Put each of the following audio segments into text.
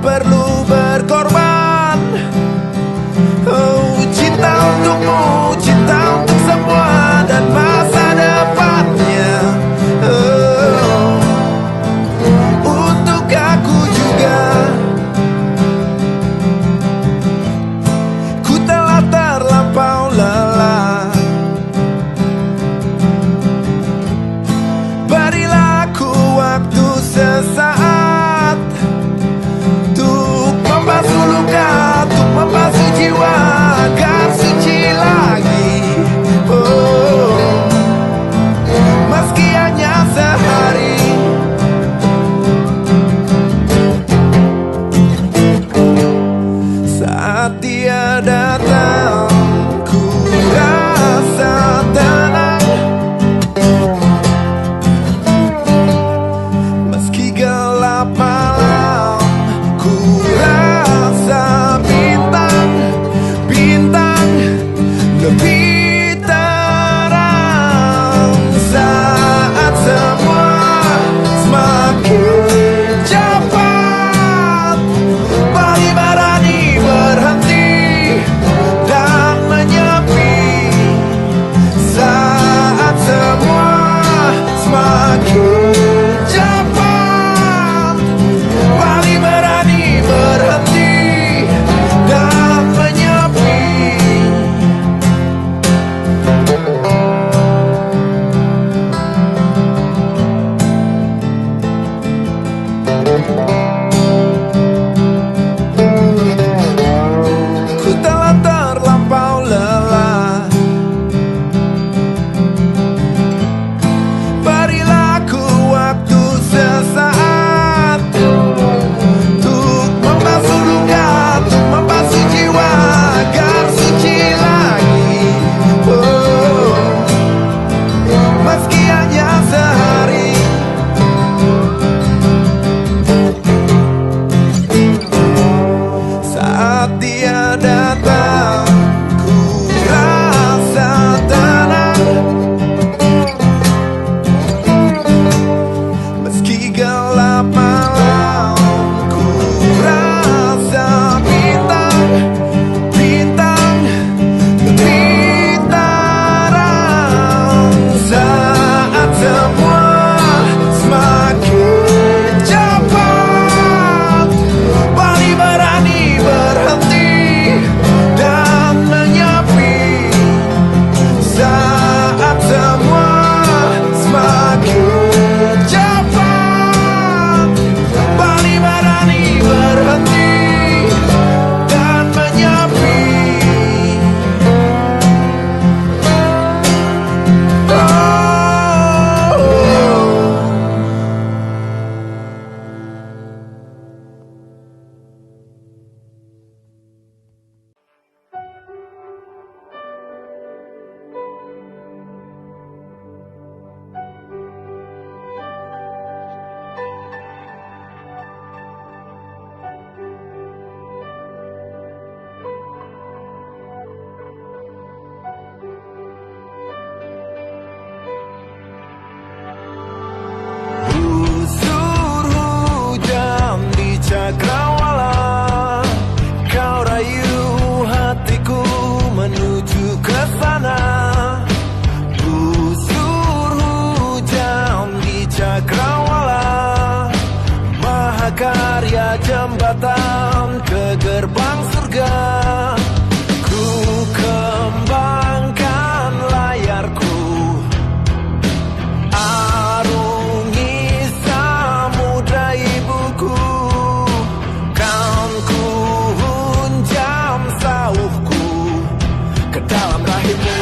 perlu berkorban. Oh, cinta untukmu, cinta untuk semua dan masa depannya. Oh, untuk aku juga. Ku telah terlampau lelah. Berilah aku waktu sesaat untuk membasuh luka, untuk membasuh jiwa agar suci lagi. Oh, meski hanya sehari. Saat dia datang, ku rasa tenang. Meski gelap malam, ku rasa bintang lebih terang. Saat semua semakin cepat, bali berani berhenti dan menyepi. Saat semua semakin cepat, bali berani berhenti dan menyepi. Ku telah terlampau lelah. Berilah aku waktu sesaat untuk membasuh luka, untuk membasuh jiwa agar suci lagi. Oh, meski hanya sehari. Saat dia datang, ku rasa tenang. Meski gelap malam, ku rasa bintang lebih terang. Saat semua semakin cepat, bali berani berhenti dan menyepi. Saat semua semakin cepat, bali berani berhenti dan menyepi. Busur hujan di cakrawala, kau rayu hatiku menuju ke sana. Busur hujan di cakrawala, mahakarya jembatan ke gerbang surga. Ku kembangkan layarku, arungi samudra ibuku. Kan ku hunjam sauhku ke dalam rahimmu.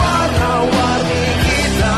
Warna-warni kita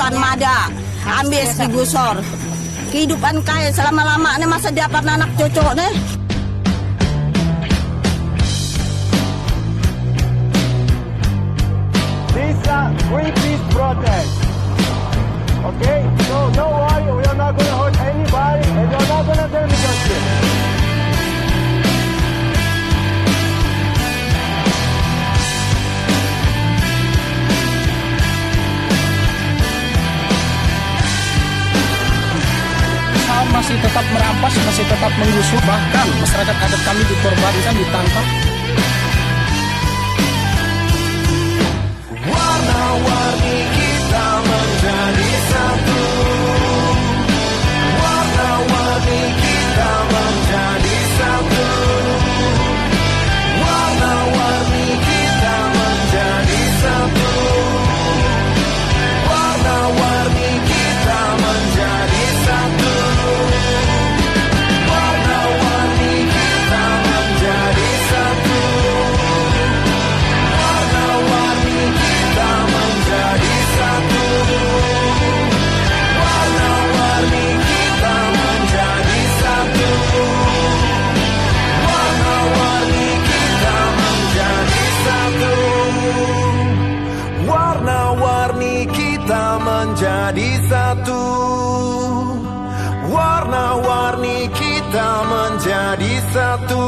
kehidupan mada, ambis digusor. Kehidupan kaya selama-lama nih masa dapat anak cocok nih. This Greenpeace protest. Okay? So don't worry, we are not going to hurt anybody and you're not going to damage us here. Masih tetap merampas, masih tetap menggusur, bahkan masyarakat adat kami dikorbankan, ditangkap. Warna-warni kita menjadi satu. Warna-warni kita menjadi satu. Warna-warni kita menjadi satu. Warna-warni kita menjadi satu. Warna-warni kita menjadi satu. Warna-warni kita menjadi satu. Warna-warni kita menjadi satu. Warna-warni kita menjadi satu. Warna-warni kita menjadi satu. Warna-warni kita menjadi satu.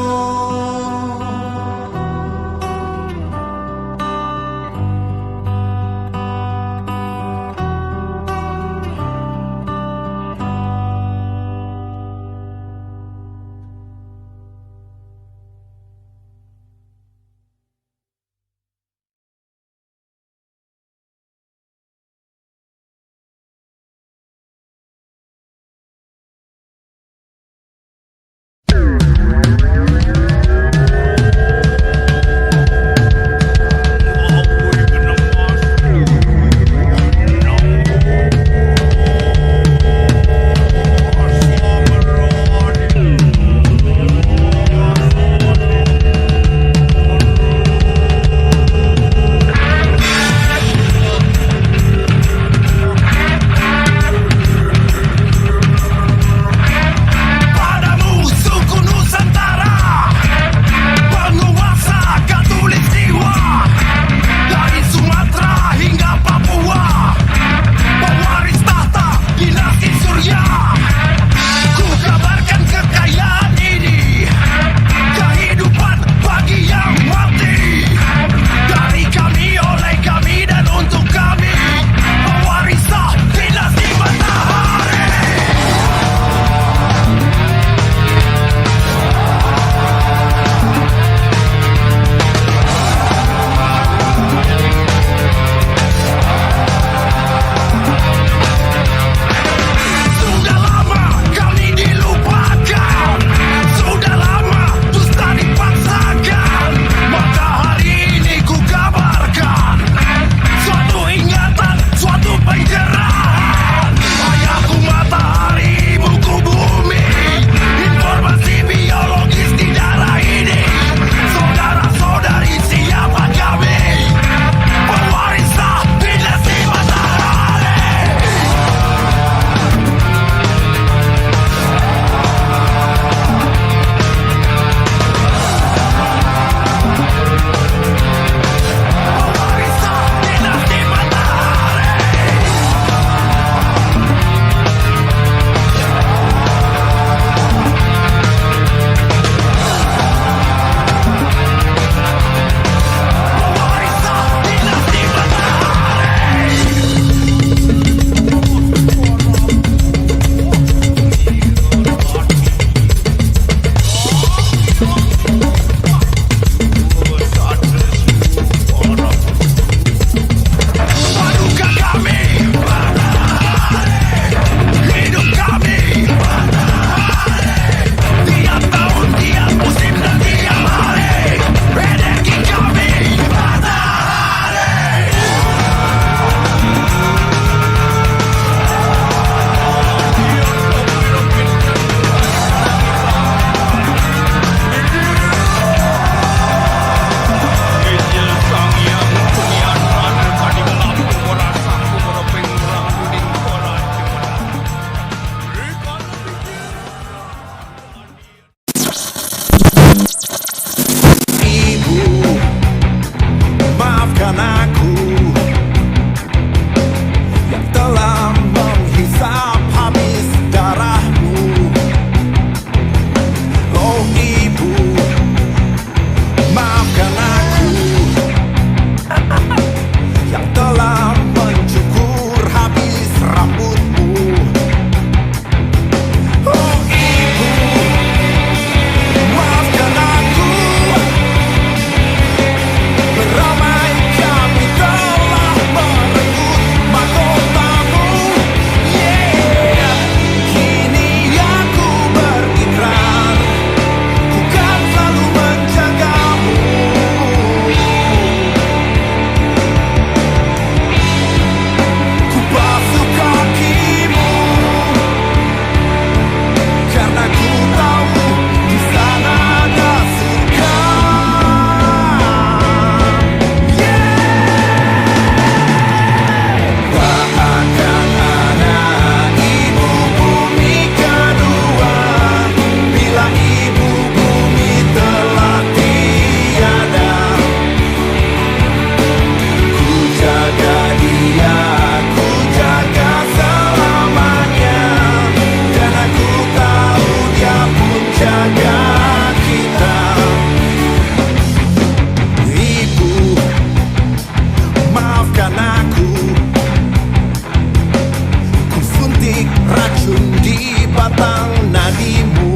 tentang nadimu.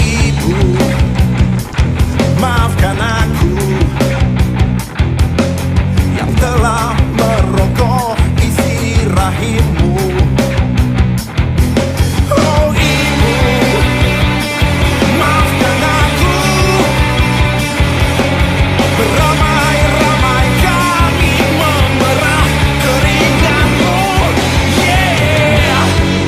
Ibu, maafkan aku yang telah merokok isi rahimmu. Oh ibu, maafkan aku. Beramai-ramai kami memerah keringatmu. Yeah.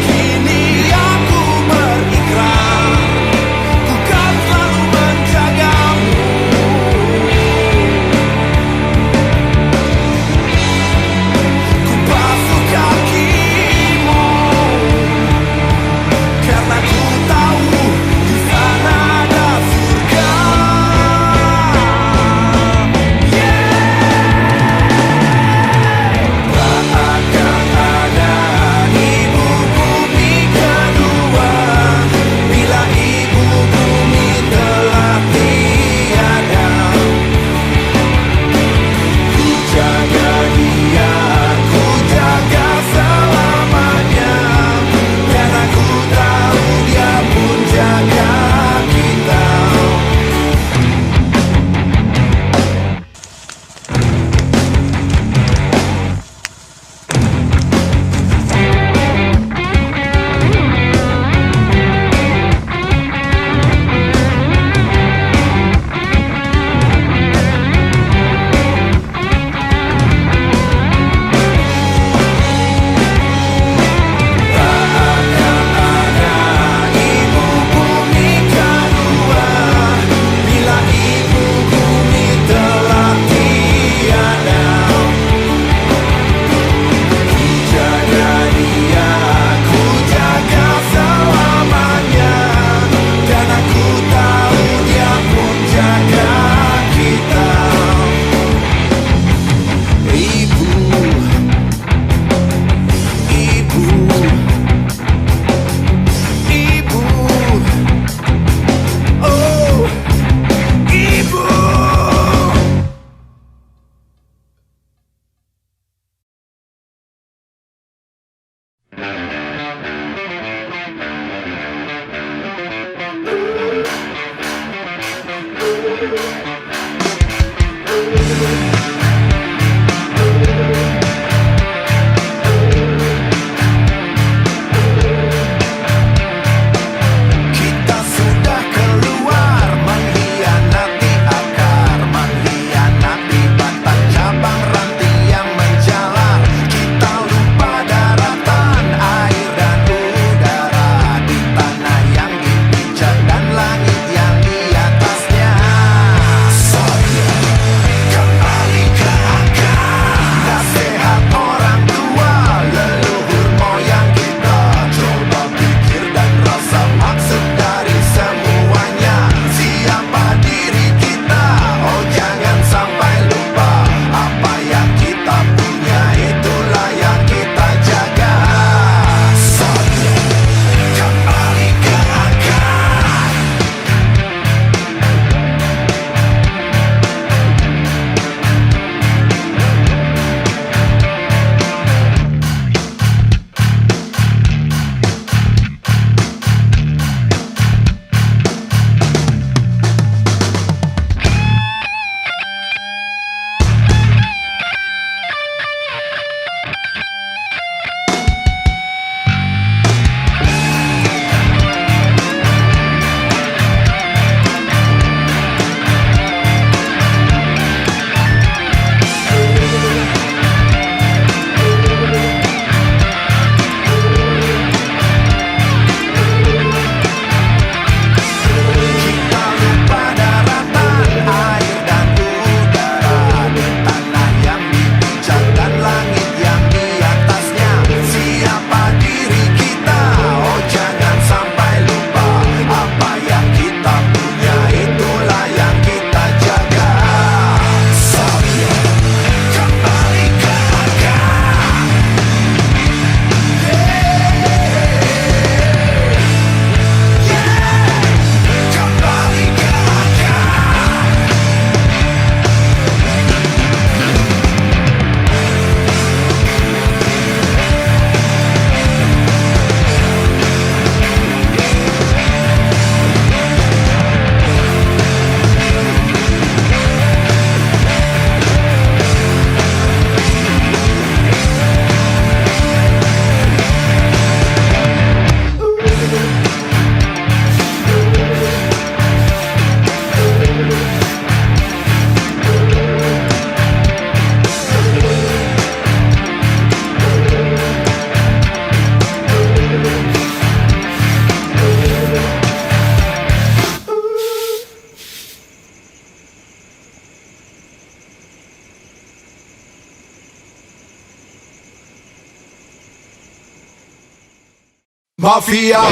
Mafia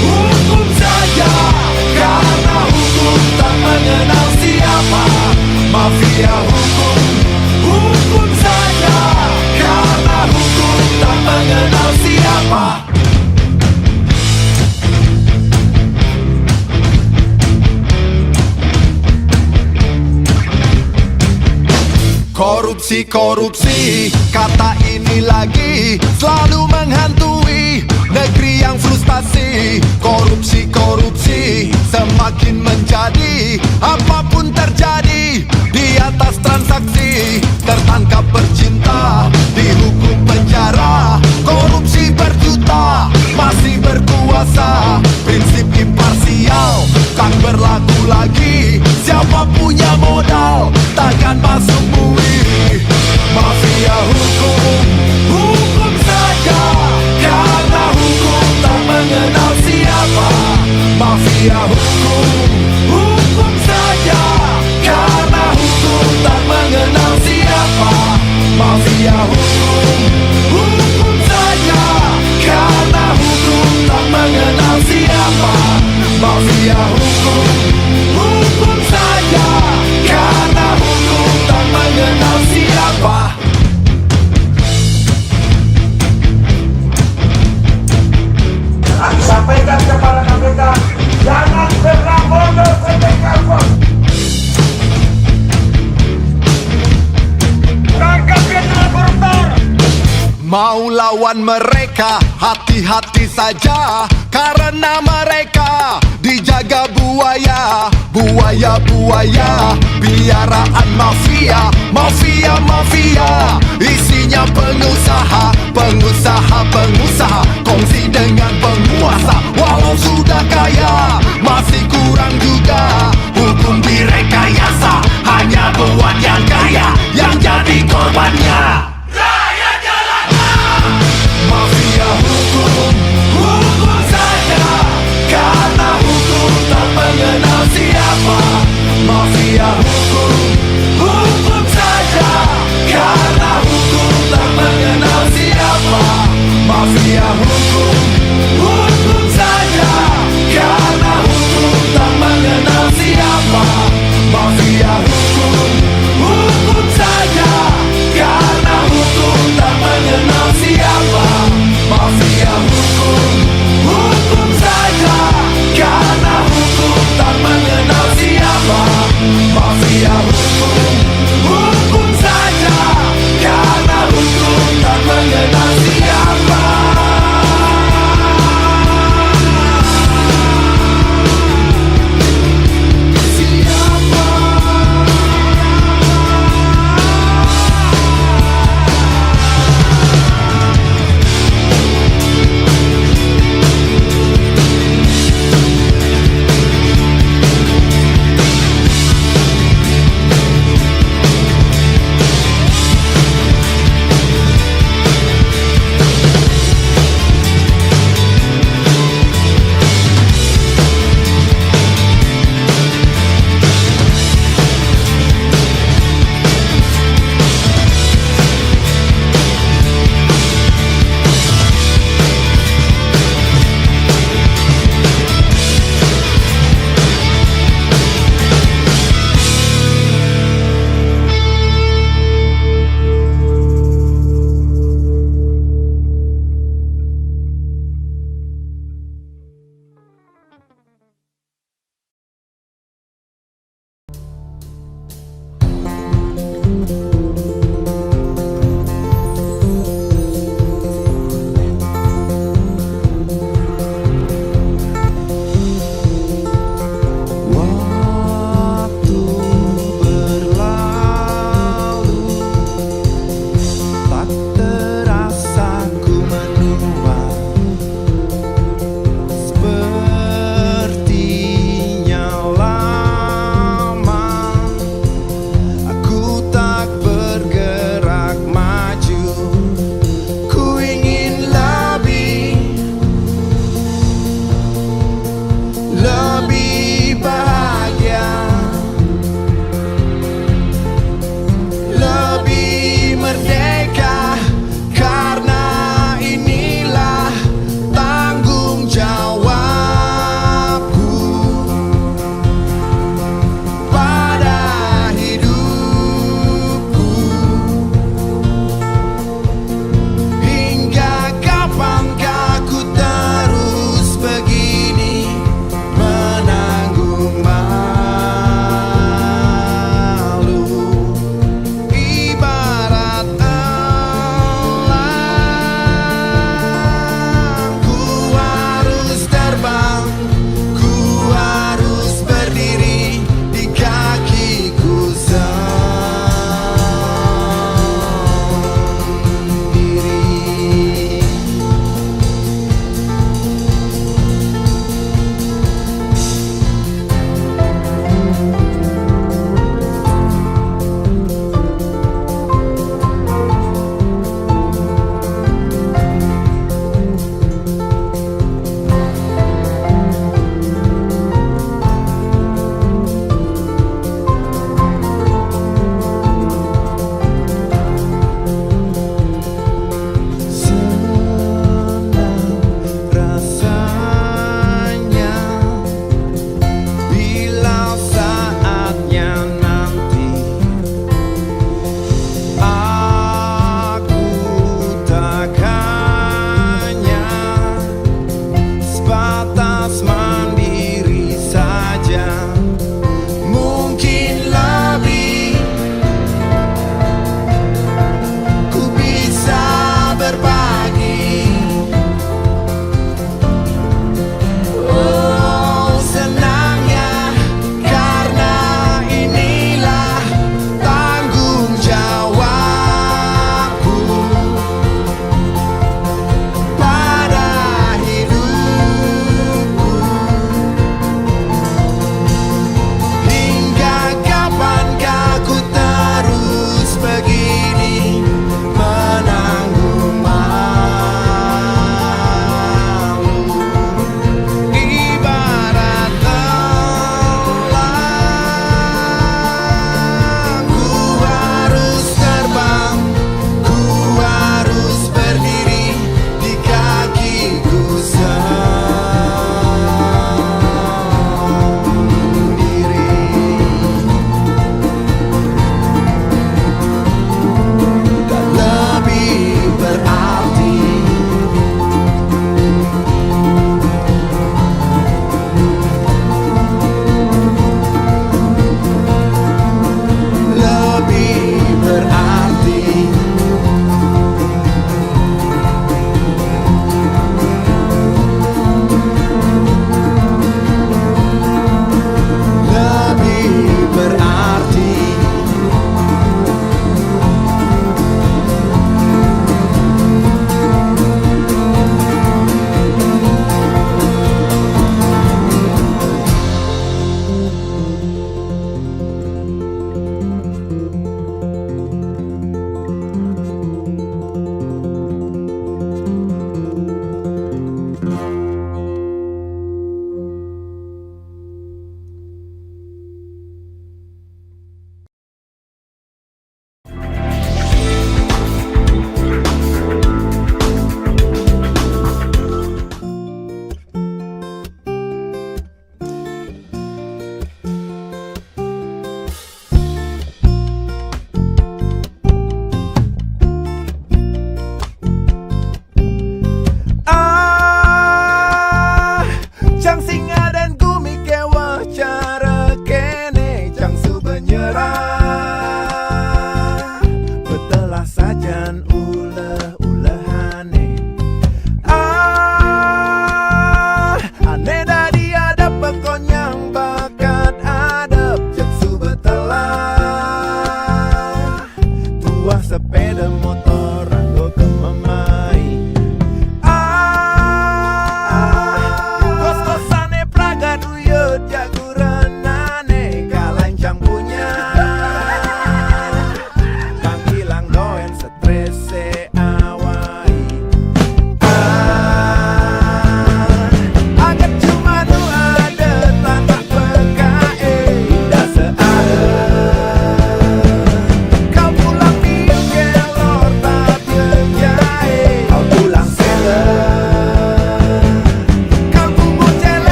hukum saja, karena hukum tak mengenal siapa. Mafia hukum saja, karena hukum tak mengenal siapa. Korupsi, korupsi, kata ini lagi selalu menghantui negeri yang frustasi. Korupsi, korupsi, semakin menjadi. Apapun terjadi di atas transaksi. Tertangkap bercinta, dihukum penjara. Korupsi berjuta, masih berkuasa. Prinsip imparsial tak berlaku lagi. Siapa punya modal takkan masuk bui. Mafia hukum saja, karena hukum tak mengenal siapa. Mafia hukum saja, karena hukum tak mengenal siapa. Mafia hukum saja, karena hukum tak mengenal siapa. Mafia hukum saja, karena hukum tak mengenal siapa. Sampaikan kepada KPK, jangan pernah bodoh sampai kapan. Tangkap kriminal koruptor. Mau lawan mereka, hati-hati saja, karena mereka dijaga buaya. Buaya-buaya, piaraan mafia. Mafia-mafia, isinya pengusaha. Pengusaha-pengusaha, kongsi dengan penguasa. Walau sudah kaya, masih kurang juga. Hukum direkayasa, hanya buat yang kaya yang jadi korbannya. Mafia hukum saja, karena hukum tak mengenal siapa. Mafia hukum saja, karena hukum tak mengenal siapa.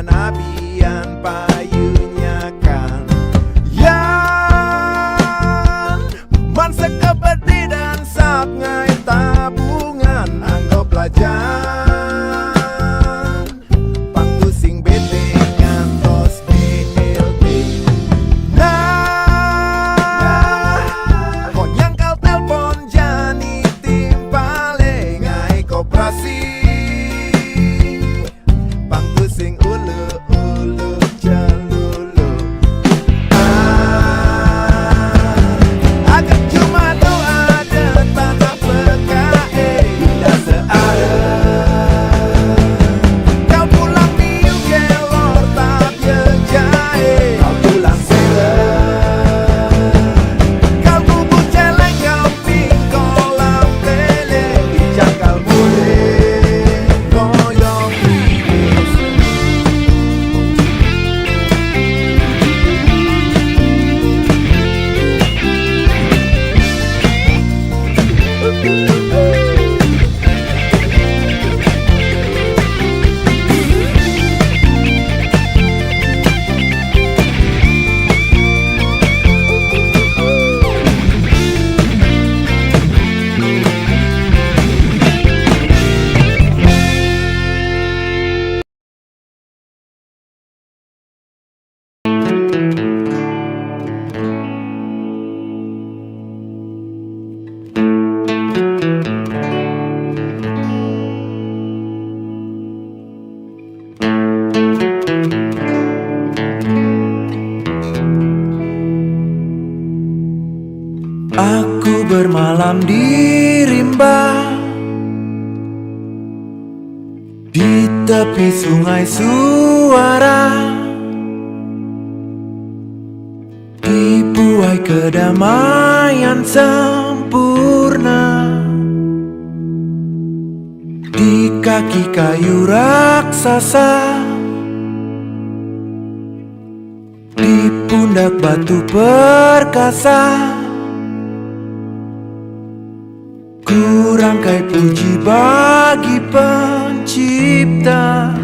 dengan abian payunya kan yang man sekepeti dan sap ngai tabungan anggo pelajar waktu sing bete ngantos BLT nah kok nyangkal telpon jani timpale ngai koperasi waktu sing ulu jalulu agak cuma doa dan tanah PKE tidak seada kau pulang miu kelor tak jahe kau pulang sila kau bubuk celeng kau ping kolam tele di cakal boleh goyong bibis Aku bermalam di rimba di tepi sungai suara dibuai kedamaian sempurna di kaki kayu raksasa di pundak batu perkasa ku rangkai puji bagi pencipta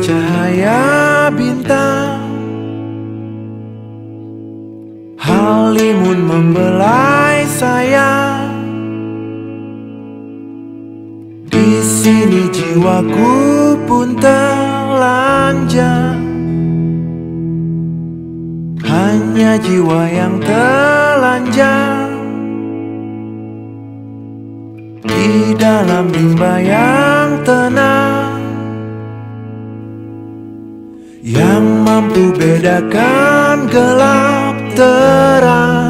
cahaya bintang halimun membelai sayang di sini jiwaku pun telanjang hanya jiwa yang telanjang di dalam rimba yang tenang yang mampu bedakan gelap terang.